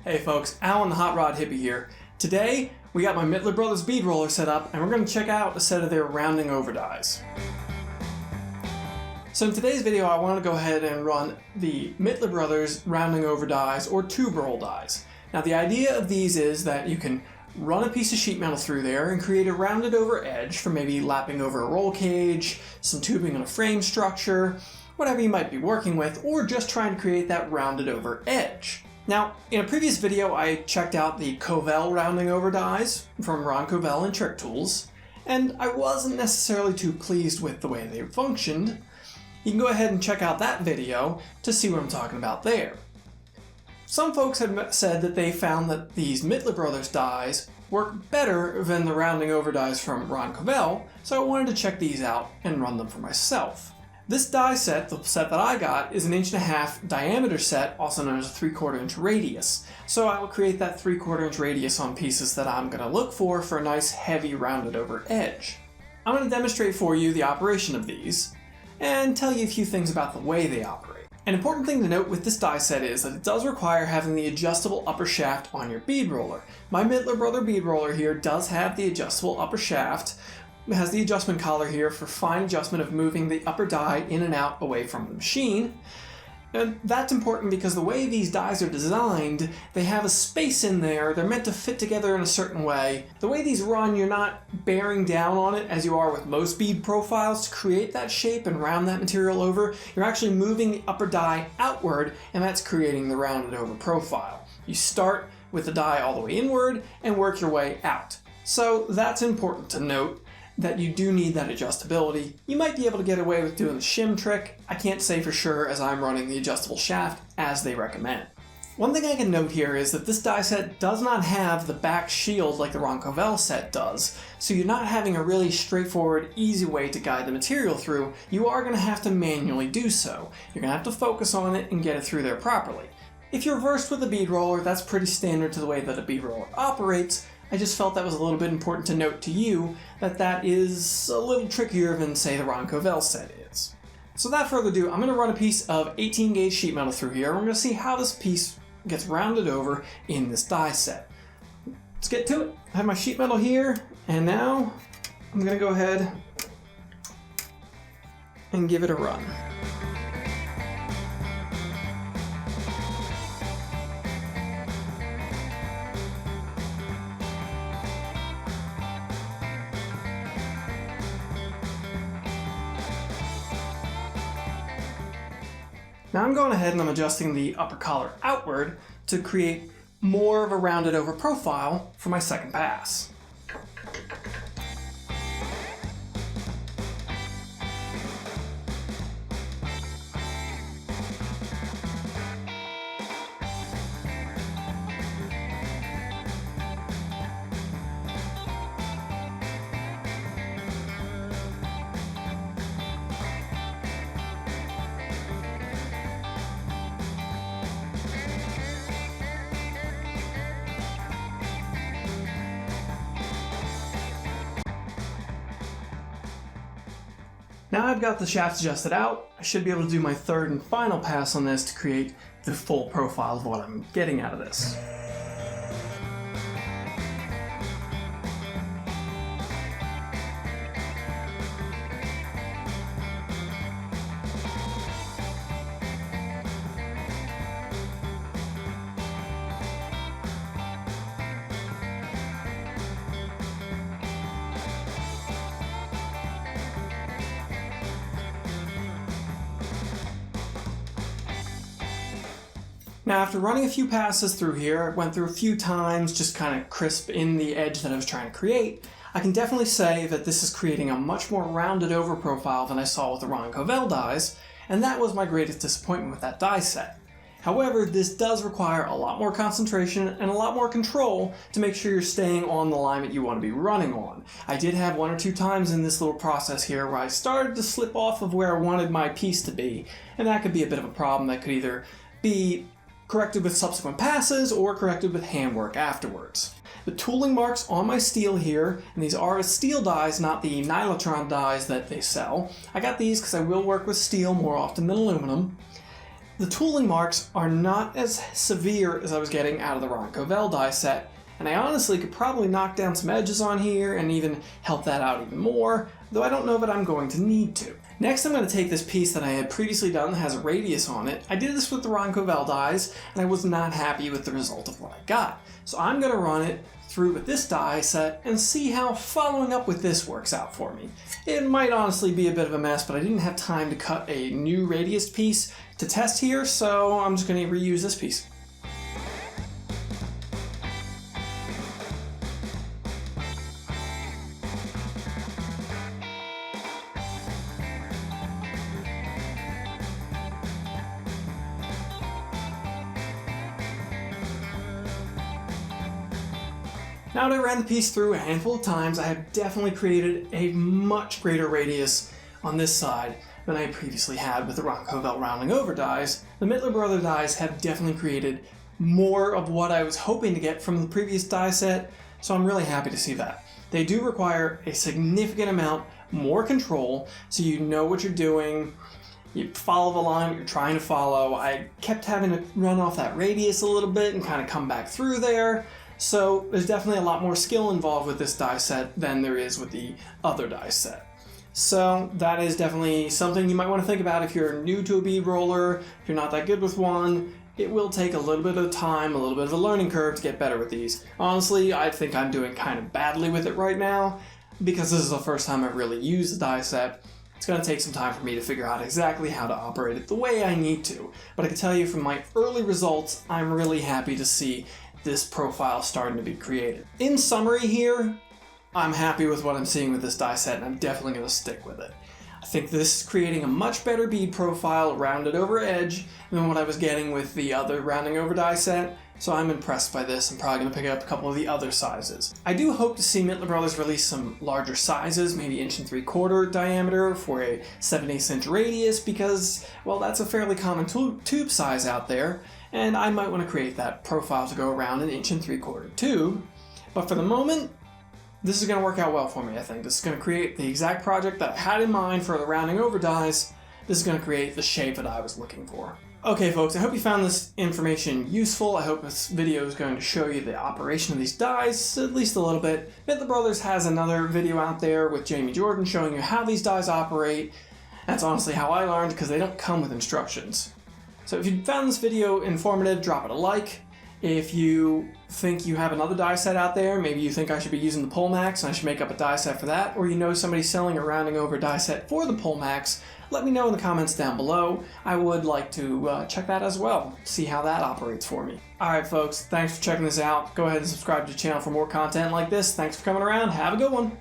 Hey folks, Alan the Hot Rod Hippie here. Today, we got my Mittler Brothers Beadroller set up and we're going to check out a set of their rounding over dies. So in today's video, I want to go ahead and run the Mittler Brothers rounding over dies or tube roll dies. Now the idea of these is that you can run a piece of sheet metal through there and create a rounded over edge for maybe lapping over a roll cage, some tubing on a frame structure, whatever you might be working with, or just trying to create that rounded over edge. Now, in a previous video, I checked out the Covell rounding over dies from Ron Covell and Trick Tools, and I wasn't necessarily too pleased with the way they functioned. You can go ahead and check out that video to see what I'm talking about there. Some folks have said that they found that these Mittler Brothers dies work better than the rounding over dies from Ron Covell, so I wanted to check these out and run them for myself. This die set, the set that I got, is an 1.5 inch diameter set, also known as a 3/4 inch radius. So I will create that 3/4 inch radius on pieces that I'm going to look for a nice heavy rounded over edge. I'm going to demonstrate for you the operation of these, and tell you a few things about the way they operate. An important thing to note with this die set is that it does require having the adjustable upper shaft on your bead roller. My Mittler Brother bead roller here does have the adjustable upper shaft. It has the adjustment collar here for fine adjustment of moving the upper die in and out away from the machine. And that's important because the way these dies are designed, they have a space in there, they're meant to fit together in a certain way. The way these run, you're not bearing down on it as you are with most bead profiles to create that shape and round that material over. You're actually moving the upper die outward, and that's creating the rounded over profile. You start with the die all the way inward and work your way out. So that's important to note, that you do need that adjustability. You might be able to get away with doing the shim trick. I can't say for sure as I'm running the adjustable shaft as they recommend. One thing I can note here is that this die set does not have the back shield like the Ron Covell set does, so you're not having a really straightforward, easy way to guide the material through. You are going to have to manually do so. You're going to have to focus on it and get it through there properly. If you're versed with a bead roller, that's pretty standard to the way that a bead roller operates. I just felt that was a little bit important to note to you that that is a little trickier than, say, the Ron Covell set is. So without further ado, I'm going to run a piece of 18 gauge sheet metal through here, and we're going to see how this piece gets rounded over in this die set. Let's get to it. I have my sheet metal here, and now I'm going to go ahead and give it a run. Now I'm going ahead and I'm adjusting the upper collar outward to create more of a rounded over profile for my second pass. Now I've got the shafts adjusted out, I should be able to do my third and final pass on this to create the full profile of what I'm getting out of this. Now after running a few passes through here, I went through a few times, just kind of crisp in the edge that I was trying to create, I can definitely say that this is creating a much more rounded over profile than I saw with the Ron Covell dies, and that was my greatest disappointment with that die set. However, this does require a lot more concentration and a lot more control to make sure you're staying on the line that you want to be running on. I did have one or two times in this little process here where I started to slip off of where I wanted my piece to be, and that could be a bit of a problem that could either be corrected with subsequent passes or corrected with handwork afterwards. The tooling marks on my steel here, and these are steel dies, not the Nylotron dies that they sell. I got these because I will work with steel more often than aluminum. The tooling marks are not as severe as I was getting out of the Ronco die set, and I honestly could probably knock down some edges on here and even help that out even more, though I don't know that I'm going to need to. Next, I'm going to take this piece that I had previously done that has a radius on it. I did this with the Ronco dies, and I was not happy with the result of what I got. So I'm going to run it through with this die set and see how following up with this works out for me. It might honestly be a bit of a mess, but I didn't have time to cut a new radius piece to test here, so I'm just going to reuse this piece. Now that I ran the piece through a handful of times, I have definitely created a much greater radius on this side than I previously had with the Ronco rounding over dies. The Mittler Brothers dies have definitely created more of what I was hoping to get from the previous die set, so I'm really happy to see that. They do require a significant amount more control, so you know what you're doing, you follow the line you're trying to follow. I kept having to run off that radius a little bit and kind of come back through there. So there's definitely a lot more skill involved with this die set than there is with the other die set. So that is definitely something you might want to think about if you're new to a bead roller, if you're not that good with one. It will take a little bit of time, a little bit of a learning curve to get better with these. Honestly, I think I'm doing kind of badly with it right now because this is the first time I've really used the die set. It's going to take some time for me to figure out exactly how to operate it the way I need to. But I can tell you from my early results, I'm really happy to see this profile starting to be created. In summary here, I'm happy with what I'm seeing with this die set, and I'm definitely going to stick with it. I think this is creating a much better bead profile, rounded over edge, than what I was getting with the other rounding over die set, so I'm impressed by this. I'm probably going to pick up a couple of the other sizes. I do hope to see Mittler Brothers release some larger sizes, maybe 1.75" diameter for a 7/8 inch radius, because, well, that's a fairly common tube size out there, and I might want to create that profile to go around an 1.75" tube. But for the moment, this is going to work out well for me, I think. This is going to create the exact project that I had in mind for the rounding over dies. This is going to create the shape that I was looking for. Okay folks, I hope you found this information useful. I hope this video is going to show you the operation of these dies, at least a little bit. Mittler Brothers has another video out there with Jamey Jordan showing you how these dies operate. That's honestly how I learned, because they don't come with instructions. So if you found this video informative, drop it a like. If you think you have another die set out there, maybe you think I should be using the Polmax and I should make up a die set for that, or you know somebody selling a rounding over die set for the Polmax, let me know in the comments down below. I would like to check that as well, see how that operates for me. Alright folks, thanks for checking this out. Go ahead and subscribe to the channel for more content like this. Thanks for coming around. Have a good one.